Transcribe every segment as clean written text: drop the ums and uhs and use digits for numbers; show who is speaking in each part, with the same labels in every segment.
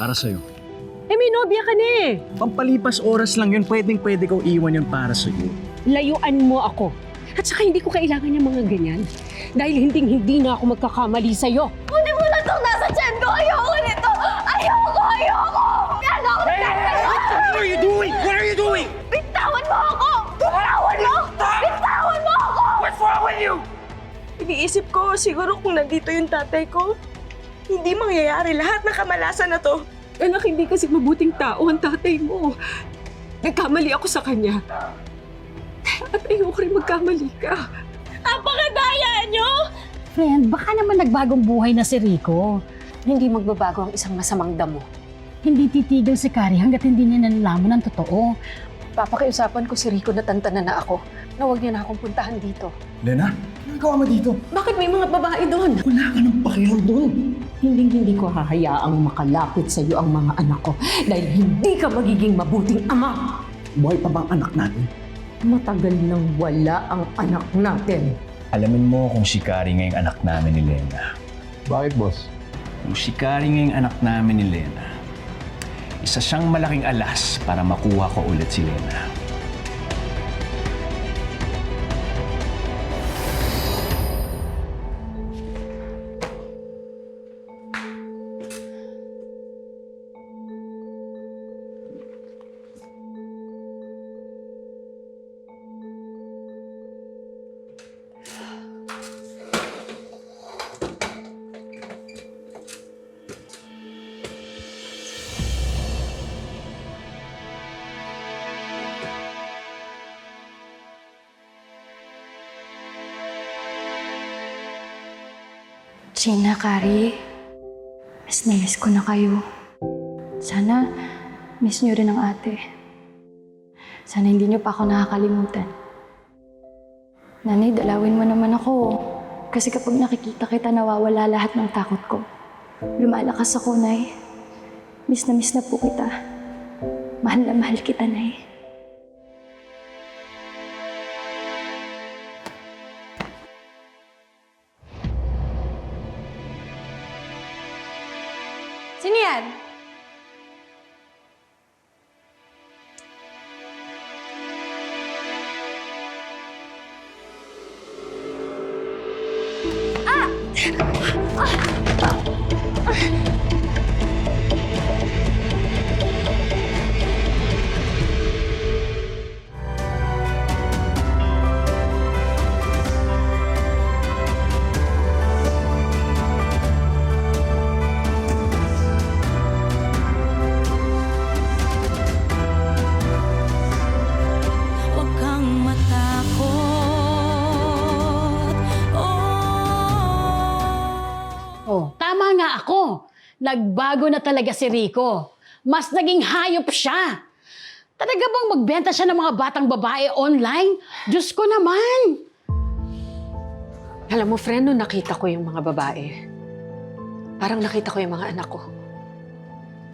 Speaker 1: para sa'yo.
Speaker 2: May nobya ka na eh.
Speaker 1: Pampalipas oras lang yun, pwedeng-pwede kong iwan yun para sa'yo.
Speaker 2: Layuan mo ako. At saka hindi ko kailangan ng mga ganyan. Dahil hindi na ako magkakamali sa'yo.
Speaker 3: Kunin mo na itong nasa tiyan ko! Ayoko nito! Ayoko! Ano ako
Speaker 1: What are you doing? What are you doing?
Speaker 3: Bitawan mo ako! Bitawan mo! Bitawan mo ako!
Speaker 1: What's wrong with you?
Speaker 4: Iniisip ko, siguro kung nandito yung tatay ko, hindi mangyayari lahat ng kamalasan na to.
Speaker 2: Anak, hindi kasi mabuting tao ang tatay mo. Nagkamali ako sa kanya. At ayoko rin magkamali ka.
Speaker 3: Napakadaya nyo!
Speaker 5: Friend, baka naman nagbagong buhay na si Rico.
Speaker 2: Hindi magbabago ang isang masamang damo.
Speaker 5: Hindi titigil si Kari hanggat hindi niya nalalaman ang totoo.
Speaker 2: Papakiusapan ko si Rico na tantanan na ako na huwag niya na akong puntahan dito.
Speaker 1: Lena, anong gawa mo dito?
Speaker 2: Bakit may mga babae doon?
Speaker 1: Wala ka ng pakialam doon.
Speaker 2: Hindi ko hahayaang makalapit sa iyo ang mga anak ko dahil hindi ka magiging mabuting ama.
Speaker 1: Buhay pa bang anak natin?
Speaker 2: Matagal nang wala ang anak natin.
Speaker 1: Alamin mo kung si Kari ngayong anak namin ni Lena.
Speaker 6: Bakit, boss?
Speaker 1: Kung si Kari ngayong anak namin ni Lena, isa siyang malaking alas para makuha ko ulit si Lena.
Speaker 3: Gina, Kari, miss na miss ko na kayo. Sana miss niyo rin ang ate. Sana hindi niyo pa ako nakakalimutan. Nanay, dalawin mo naman ako. Kasi kapag nakikita kita, nawawala lahat ng takot ko. Lumalakas ako, Nay. Miss na po kita. Mahal na mahal kita, Nay. Sino yan?
Speaker 7: Huwag kang matakot.
Speaker 5: Oh, tama nga ako. Nagbago na talaga si Rico. Mas naging hayop siya. Talaga bang magbenta siya ng mga batang babae online? Diyos ko naman!
Speaker 2: Alam mo, friend, nung nakita ko yung mga babae, parang nakita ko yung mga anak ko.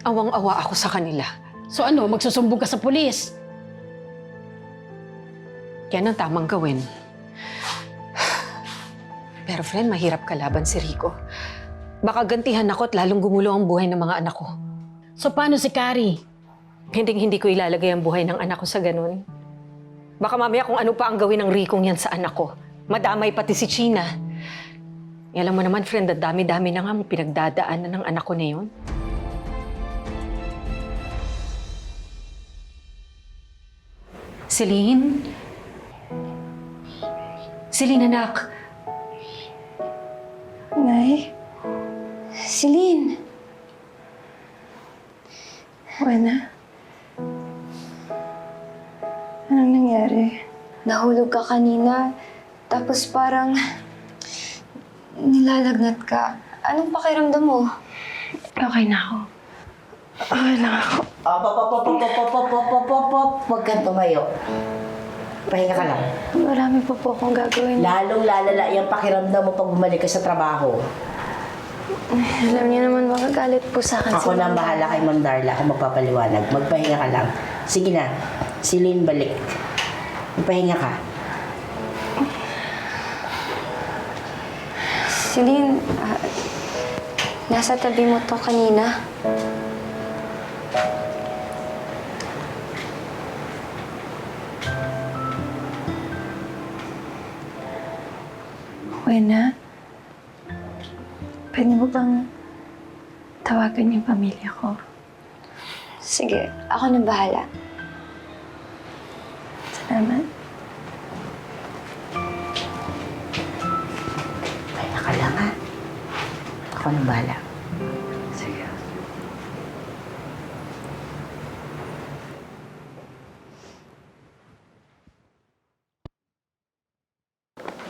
Speaker 2: Awang-awa ako sa kanila.
Speaker 5: So ano, magsusumbong ka sa pulis?
Speaker 2: Yan ang tamang gawin. Pero friend, mahirap kalaban si Rico. Baka gantihan ako at lalong gumulo ang buhay ng mga anak ko.
Speaker 5: So paano si Kari?
Speaker 2: Hindi ko ilalagay ang buhay ng anak ko sa ganun. Baka mamaya kung ano pa ang gawin ng Ricong yan sa anak ko. Madamay pati si China. Alam mo naman, friend, ang dami-dami na nga pinagdadaanan ng anak ko na yun. Celine? Celine, anak.
Speaker 3: Nay? Celine? Buena? Anong nangyari? Nahulog ka kanina, tapos parang nilalagnat ka. Anong pakiramdam mo? Okay na ako. Okay lang ako.
Speaker 8: Huwag kang tumayo. Pahinga ka lang.
Speaker 3: Marami pa po akong gagawin.
Speaker 8: Lalong lalala yung pakiramdam mo pag bumalik ka sa trabaho.
Speaker 3: Alam niyo naman makagalit po sa akin.
Speaker 8: Ako na ang bahala kay Ma'am Darla. Ako magpapaliwanag. Magpahinga ka lang. Sige na. Si Lynn balik. Magpahinga ka.
Speaker 3: Celine, nasa tabi mo to kanina. Buena, pwede mo bang tawagan yung pamilya ko?
Speaker 6: Sige, ako na bahala.
Speaker 3: Salamat.
Speaker 8: Kaya ka lang ha. Ako nang bahala.
Speaker 3: Sige.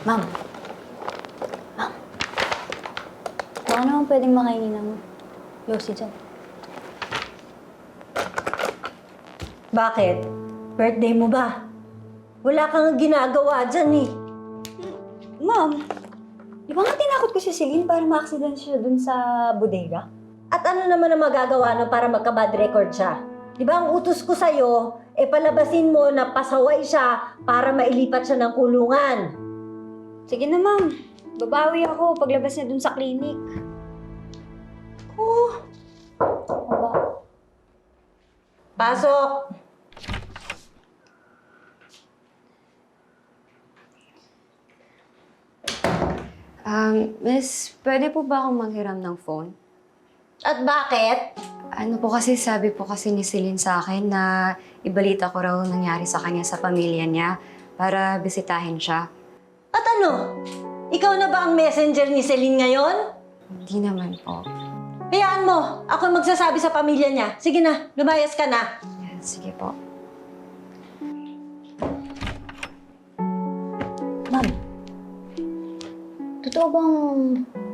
Speaker 6: Ma'am. Baka naman pwedeng makainin ng Yossi dyan.
Speaker 9: Bakit? Birthday mo ba? Wala kang ginagawa dyan eh.
Speaker 6: Ma'am, di ba nga tinakot ko si Celine para ma-accident siya dun sa bodega?
Speaker 9: At ano naman ang magagawa nun para magka-bad record siya? Di ba ang utos ko sa'yo, palabasin mo na pasaway siya para mailipat siya ng kulungan.
Speaker 6: Sige na, ma'am. Babawi ako paglabas niya dun sa clinic.
Speaker 9: Oh,
Speaker 6: Aba.
Speaker 9: pasok!
Speaker 6: Miss, pwede po ba akong manghiram ng phone?
Speaker 9: At bakit?
Speaker 6: Ano po kasi, sabi po kasi ni Celine sa akin na ibalita ko raw nangyari sa kanya sa pamilya niya para bisitahin siya.
Speaker 9: At ano? Ikaw na ba ang messenger ni Celine ngayon?
Speaker 6: Hindi naman po.
Speaker 9: Hayaan mo, ako ang magsasabi sa pamilya niya. Sige na, lumayas ka na.
Speaker 6: Yan, sige po. Ma'am, totoo bang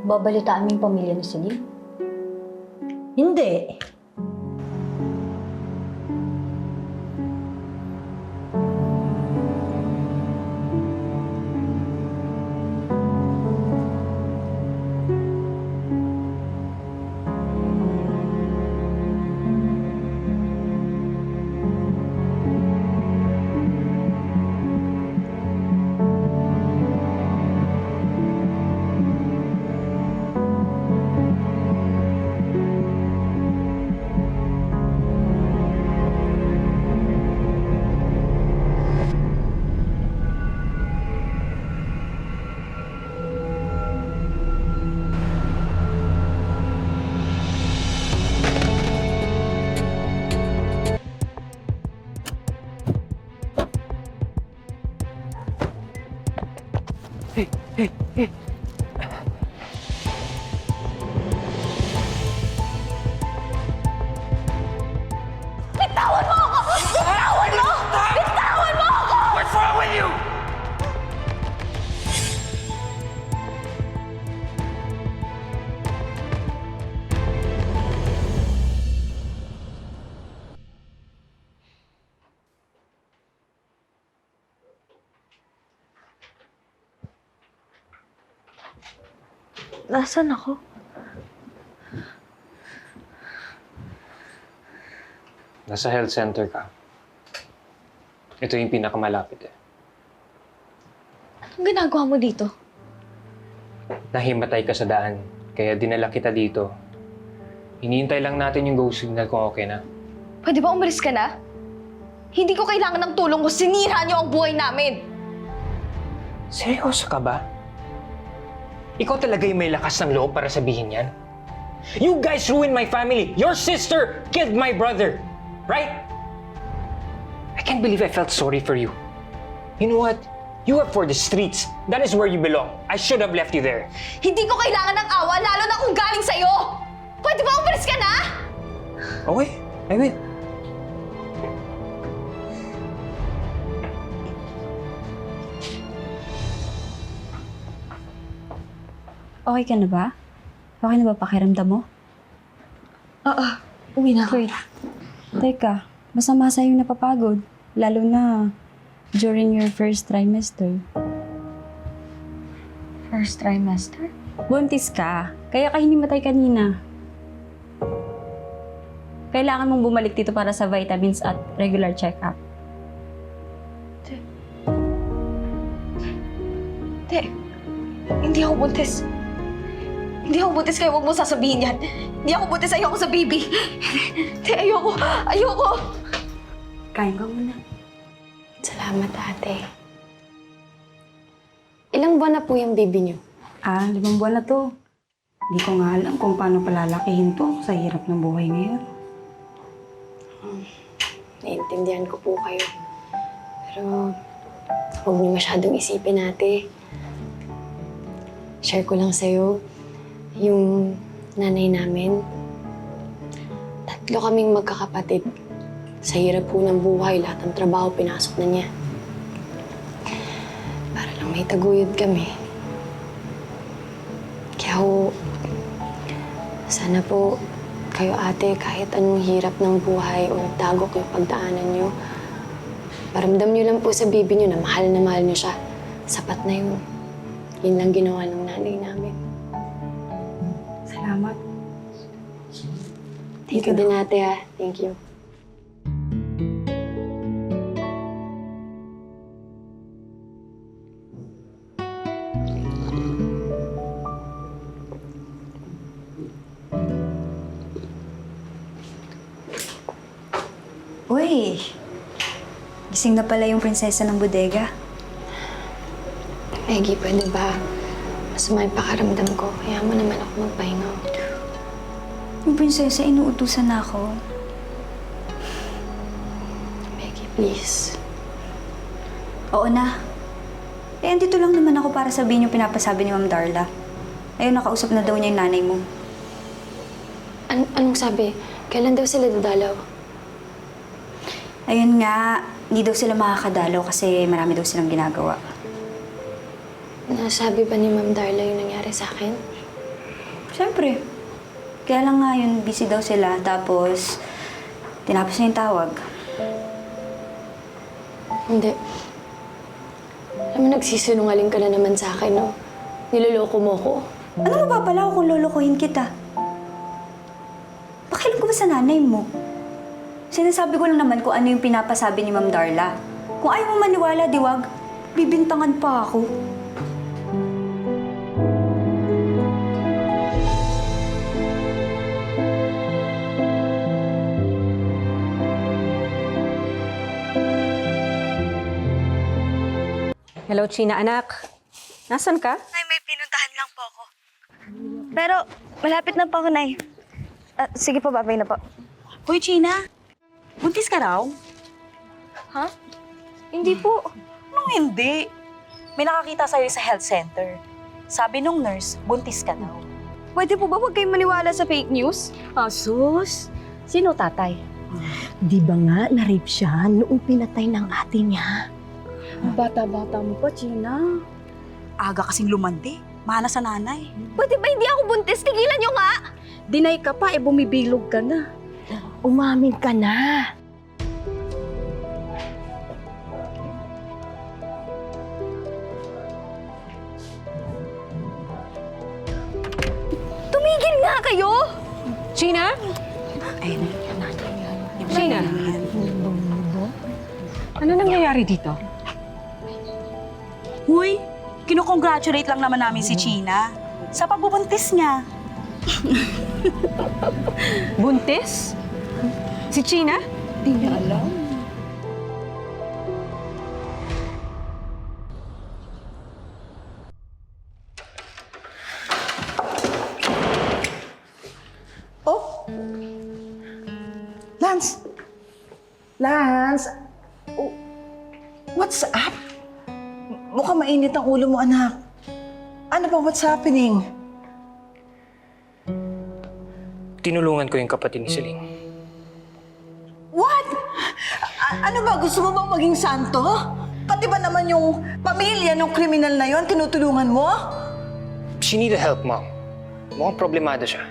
Speaker 6: babalitaan mo yung pamilya ni Celine?
Speaker 9: Hindi.
Speaker 4: Nasaan ako?
Speaker 10: Nasa health center ka. Ito yung pinakamalapit eh.
Speaker 6: Anong ginagawa mo dito?
Speaker 10: Nahimatay ka sa daan, kaya dinala kita dito. Hinihintay lang natin yung go signal kung okay na.
Speaker 4: Pwede ba umalis ka na? Hindi ko kailangan ng tulong mo. Sinira niyo ang buhay namin.
Speaker 10: Seryoso ka ba? Ikaw talaga yung may lakas ng loob para sabihin yan? You guys ruined my family! Your sister killed my brother! Right? I can't believe I felt sorry for you. You know what? You are for the streets. That is where you belong. I should have left you there.
Speaker 4: Hindi ko kailangan ng awa, lalo na kung galing sa'yo. Pwede ba umalis ka na?
Speaker 10: Okay, I will.
Speaker 6: Okay ka na ba? Okay na ba pakiramdam mo?
Speaker 4: Oo, uwi na ako.
Speaker 6: Wait. Teka, basta yung napapagod. Lalo na during your first trimester.
Speaker 4: First trimester?
Speaker 6: Buntis ka, kaya ka hinimatay kanina. Kailangan mong bumalik dito para sa vitamins at regular check-up.
Speaker 4: Hindi ako buntis. Hindi ako buntis, kaya huwag mo sasabihin yan. Hindi ako buntis, ayoko sa baby. Hindi, ayoko. Ayoko.
Speaker 6: Kain ka muna.
Speaker 3: Salamat, ate. Ilang buwan na po yung baby niyo?
Speaker 11: 5 buwan na to. Hindi ko nga alam kung paano palalakihin to sa hirap ng buhay ngayon.
Speaker 3: Naiintindihan ko po kayo. Pero huwag niyo masyadong isipin ate. Share ko lang sa'yo, yung nanay namin. 3 kaming magkakapatid. Sa hirap po ng buhay, lahat ng trabaho pinasok na niya. Para lang may taguyod kami. Kaya ho, sana po kayo ate, kahit anong hirap ng buhay o dagok yung pagdaanan niyo, paramdam niyo lang po sa baby niyo na mahal niyo siya. Sapat na yun. Yun lang ginawa ng nanay namin.
Speaker 11: Salamat.
Speaker 3: Thank you din ate ha. Thank you.
Speaker 6: Uy! Gising na pala yung prinsesa ng bodega.
Speaker 3: Maggie, pwede ba? Masama yung pakaramdam ko. Kaya mo naman ako magpahinga.
Speaker 6: Yung prinsesa, inuutusan na ako.
Speaker 3: Maggie, please.
Speaker 6: Oo na. Eh, andito lang naman ako para sabihin yung pinapasabi ni Ma'am Darla. Ayun, nakausap na daw niya yung nanay mo.
Speaker 3: Anong sabi? Kailan daw sila dadalaw?
Speaker 6: Ayun nga, hindi daw sila makakadalaw kasi marami daw silang ginagawa.
Speaker 3: Nasabi ba ni Ma'am Darla yung nangyari sa akin?
Speaker 6: Siyempre. Kaya lang nga yun, busy daw sila. Tapos, tinapos na yung tawag.
Speaker 3: Hindi. Alam mo, nagsisinungaling ka na naman sa akin, no? Niloloko mo ko.
Speaker 6: Ano mapapala ako kung lolokohin kita? Pakialam ko ba sa nanay mo? Sinasabi ko lang naman kung ano yung pinapasabi ni Ma'am Darla. Kung ayaw mo maniwala, diwag, bibintangan pa ako.
Speaker 2: Hello, China, anak. Nasaan ka?
Speaker 4: Nay, may pinuntahan lang po ako. Pero, malapit na po ako, Nay. Sige po, babay na po.
Speaker 11: Hoy, China! Buntis ka raw?
Speaker 4: Ha? Hindi po.
Speaker 12: Anong hindi? May nakakita sa'yo sa health center. Sabi nung nurse, buntis ka daw.
Speaker 4: Pwede po ba huwag kayong maniwala sa fake news?
Speaker 12: Sus! Sino tatay?
Speaker 13: Di ba nga na-rape siya noong pinatay ng ate niya?
Speaker 11: Bata-bata mo pa, China.
Speaker 12: Aga kasing lumandi. Mana sa nanay.
Speaker 4: Pwede ba hindi ako buntis? Tigilan niyo nga!
Speaker 11: Dinay ka pa, bumibilog ka na.
Speaker 13: Umamin ka na.
Speaker 4: Tumigil nga kayo!
Speaker 2: China? China? Ano nangyayari dito?
Speaker 12: Huy, kinukongratulate lang naman namin si China sa pagbubuntis niya.
Speaker 2: Buntis? Si China?
Speaker 11: Di niya alam.
Speaker 8: Oh! Lance! Lance! Oh, what's up? Mukhang mainit ang ulo mo, anak. Ano ba? What's happening?
Speaker 10: Tinulungan ko yung kapatid ni Celine.
Speaker 8: What? Ano ba? Gusto mo bang maging santo? Pati ba naman yung pamilya ng kriminal na yon tinutulungan mo?
Speaker 10: She needed help, Mom. Mukhang problemado siya.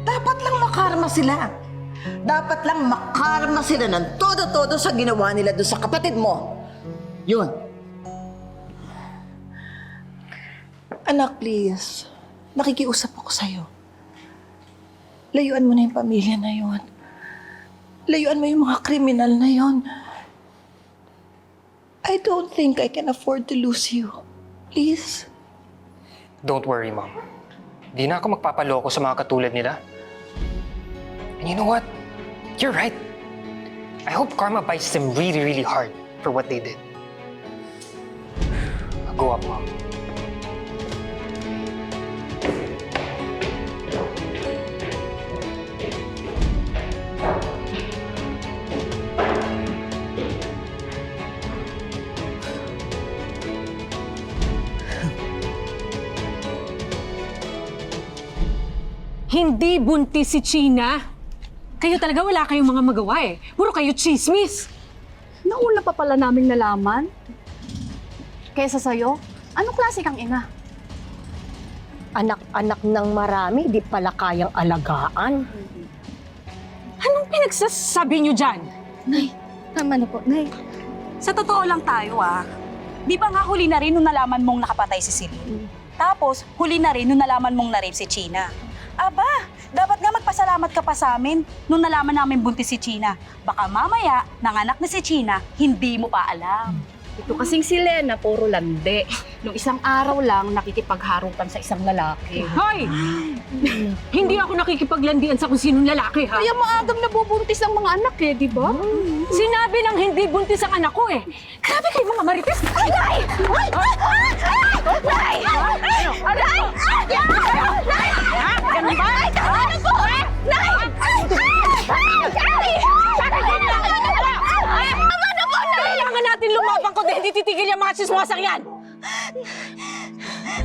Speaker 8: Dapat lang makarma sila. Dapat lang makarma sila ng todo-todo sa ginawa nila doon sa kapatid mo. Yun. Anak, please. Nakikiusap ako sa'yo. Layuan mo na yung pamilya na yun. Layuan mo yung mga kriminal na yun. I don't think I can afford to lose you. Please.
Speaker 10: Don't worry, Mom. Di na ako magpapaloko sa mga katulad nila. And you know what? You're right. I hope karma bites them really, really hard for what they did. Go up, Mom.
Speaker 2: Hindi buntis si China. Kayo talaga wala kayong mga magawa eh. Puro kayo chismis.
Speaker 11: Nauna pa pala naming nalaman. Kesa sa'yo, anong klase kang ina?
Speaker 13: Anak-anak ng marami, di pala kayang alagaan.
Speaker 2: Anong pinagsasabi niyo dyan?
Speaker 6: Nay, tama na po, Nay.
Speaker 12: Sa totoo lang tayo di ba nga huli na rin nung nalaman mong nakapatay si Celine? Tapos, huli na rin nung nalaman mong na-rape si China. Aba, dapat nga magpasalamat ka pa sa amin nung nalaman namin buntis si China. Baka mamaya, nanganak na si China, hindi mo pa alam.
Speaker 11: Ito kasing si Lena, puro lande. Nung isang araw lang, nakikipagharutan sa isang lalaki.
Speaker 2: Hoy! Hindi ako nakikipaglandian sa kung sinong lalaki, ha?
Speaker 11: Kaya maagang nabubuntis ang mga anak di ba?
Speaker 2: Sinabi ng hindi buntis ang anak ko eh. Grabe kayo mga marites. Ay! Nay! Ay! Nay! Nay! Nay! Ganun ba? Ano po? Nay! Tama na po, Nay! Kailangan natin lumapang kundi hindi titigil yung mga siswasang yan.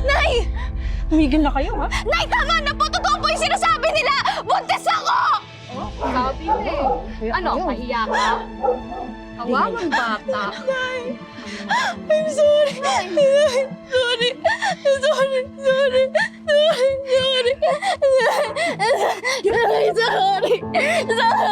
Speaker 12: Nay!
Speaker 2: Tumigil na kayo, ha?
Speaker 12: Nay, tama na po! Totoo po yung sinasabi nila! Buntis ako!
Speaker 11: Sabi Ano, pahiya ka? Kawawang bata.
Speaker 12: I'm sorry! Sorry! Sorry! Sorry! Sorry! Sorry! Sorry! Sorry!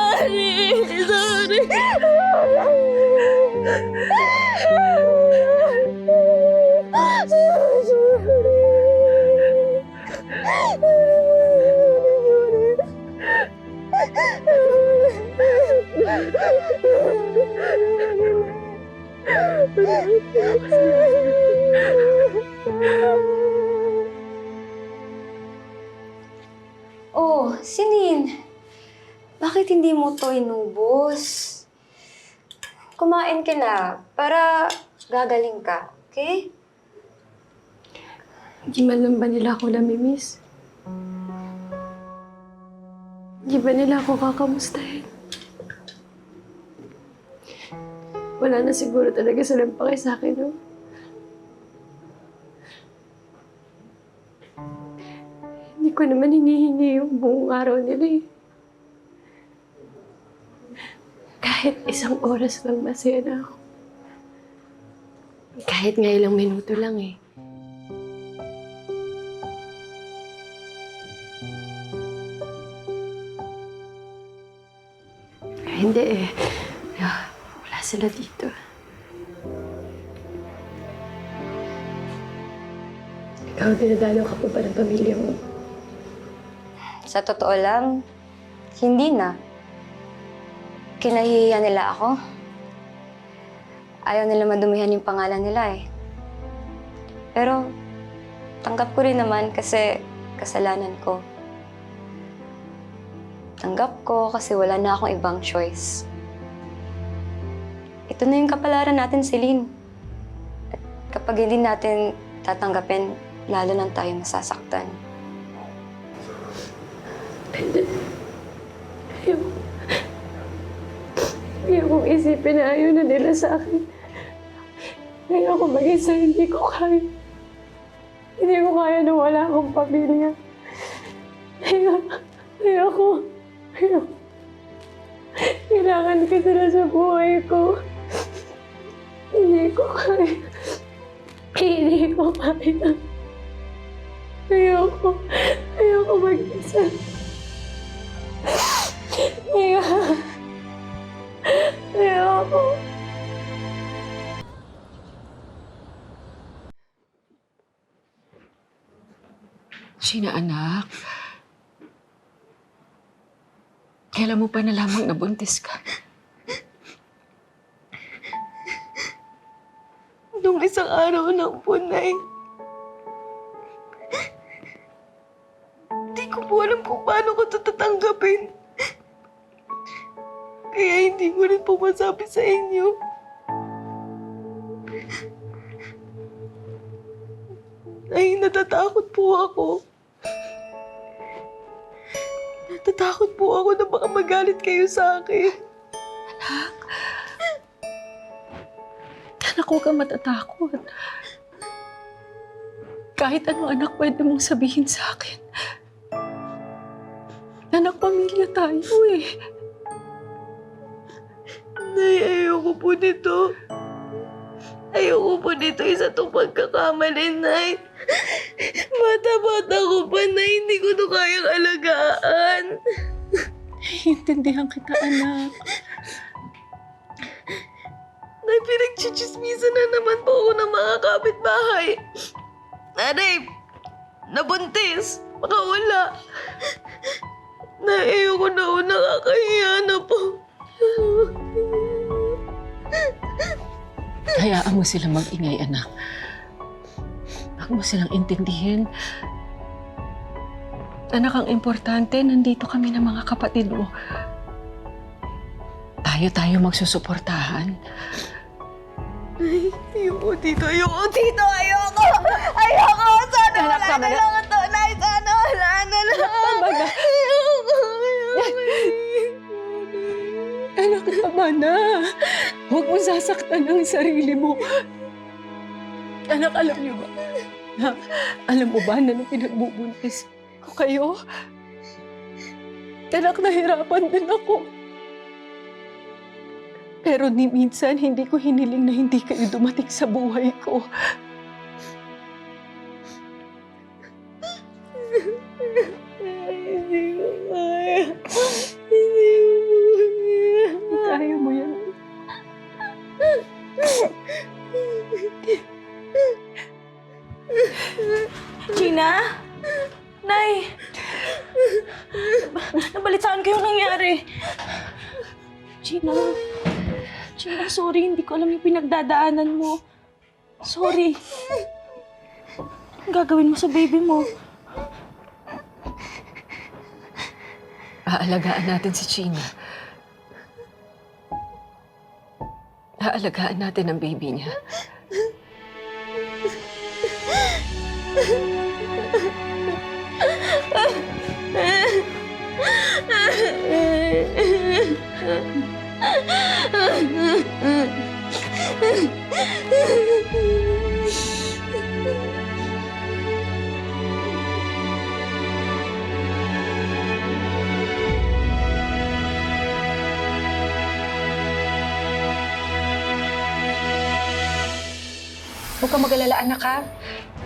Speaker 6: Oh, Celine. Bakit hindi mo to inubos? Kumain ka na para gagaling ka, okay?
Speaker 3: Hindi man lang ba nila ako namimiss? Hindi ba nila ako kakamustahin? Wala na siguro talaga silang pake sa akin, no? Hindi ko naman hinihingi yung buong araw nila eh. Kahit isang oras lang masaya na ako. Kahit nga ilang minuto lang eh. Hindi eh. Wala sila dito. Ikaw, dinadalo ka pa ba ng pamilya mo?
Speaker 6: Sa totoo lang, hindi na. Kinahihiya nila ako. Ayaw nila madumihan yung pangalan nila eh. Pero, tanggap ko rin naman kasi kasalanan ko. Tanggap ko kasi wala na akong ibang choice. Ito na yung kapalaran natin, Celine. At kapag hindi natin tatanggapin, lalo nang tayo masasaktan.
Speaker 3: Ayaw kong isipin na ayaw na nila sa akin. Ayaw ko mag-isa, hindi ko kaya. Hindi ko kaya na wala akong pamilya. Ayaw ko. Kailangan ka sila sa buhay ko. Hindi ko kaya. Hindi ko kaya. Ayaw ko mag-isa. Ayaw ko.
Speaker 2: China, anak. Kailan mo pa nalamang nabuntis ka?
Speaker 8: Nung isang araw ng punay. Hindi ko po alam kung paano ko ito tatanggapin. Kaya hindi ko rin po masabi sa inyo. Ay, natatakot po ako. Natatakot po ako na baka magalit kayo sa akin.
Speaker 2: Anak, huwag kang matatakot. Kahit ano, anak, pwede mong sabihin sa akin. tayo eh.
Speaker 8: Nay, ayoko po nito. Ayoko po nito. Isa itong pagkakamali, Nay. Bata-bata ko pa, Nay. Hindi ko ito kayang alagaan.
Speaker 2: Intindihan kita, anak.
Speaker 8: Nay, pinagchichismisan na naman po ako ng mga kapitbahay. Nanay, nabuntis. Baka wala. Nay, ayoko na ako. Nakakahiya na po.
Speaker 2: Hayaan mo silang mag-ingay, anak. Huwag mo silang intindihin. Anak, ang importante, nandito kami ng mga kapatid mo. Tayo magsusuportahan.
Speaker 8: Ay, ayoko dito. Ayoko dito. Ayoko. Ayoko. Sana wala na lang ito. Nay, sana wala na lang. Ayoko.
Speaker 2: Anak, tama na. Huwag mo sasaktan ang sarili mo. Anak, alam niyo ba? Alam mo ba na nung pinagbubuntis ko kayo? Anak, nahirapan din ako. Pero ni minsan, hindi ko hiniling na hindi kayo dumating sa buhay ko.
Speaker 8: Hindi ko kaya. Hindi ko kaya.
Speaker 2: Kaya mo yan.
Speaker 4: Gina? Nay? Nabalitaan kayong nangyari. Gina, sorry. Hindi ko alam yung pinagdadaanan mo. Sorry. Anong gagawin mo sa baby mo?
Speaker 2: Aalagaan natin si China. Aalagaan natin ang baby niya. Huwag ka mag-alala, anak, ha?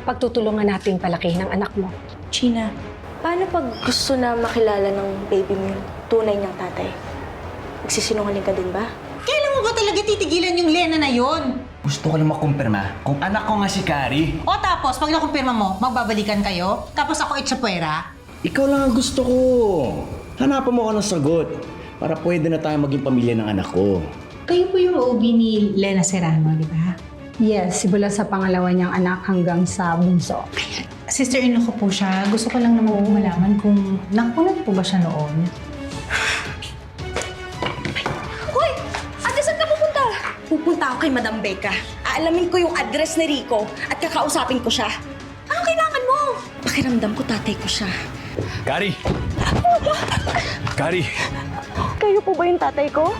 Speaker 2: Pagtutulungan natin palakihin ang anak mo.
Speaker 4: Gina, paano pag gusto na makilala ng baby mo yung tunay niyang tatay? Magsisinungaling ka din ba?
Speaker 14: Kailan mo ba talaga titigilan yung Lena na yon?
Speaker 1: Gusto ko lang makumpirma kung anak ko nga si Kari.
Speaker 14: O tapos, pag nakumpirma mo, magbabalikan kayo? Tapos ako itsapuera?
Speaker 1: Ikaw lang ang gusto ko. Hanapan mo ako ng sagot para pwede na tayo maging pamilya ng anak ko.
Speaker 14: Kayo po yung OB ni Lena Serrano, di ba?
Speaker 11: Yes, simula sa pangalawa niyang anak hanggang sa bunso.
Speaker 14: Sister-in-law ko po siya. Gusto ko lang naman malaman kung nakunan po ba siya noon.
Speaker 4: Hoy! Ate, saan ka pupunta? Pupunta ako kay Madam Becca. Aalamin ko yung address ni Rico at kakausapin ko siya. Anong kailangan mo? Pakiramdam ko tatay ko siya.
Speaker 1: Kari! Kari!
Speaker 4: Kayo po ba yung tatay ko?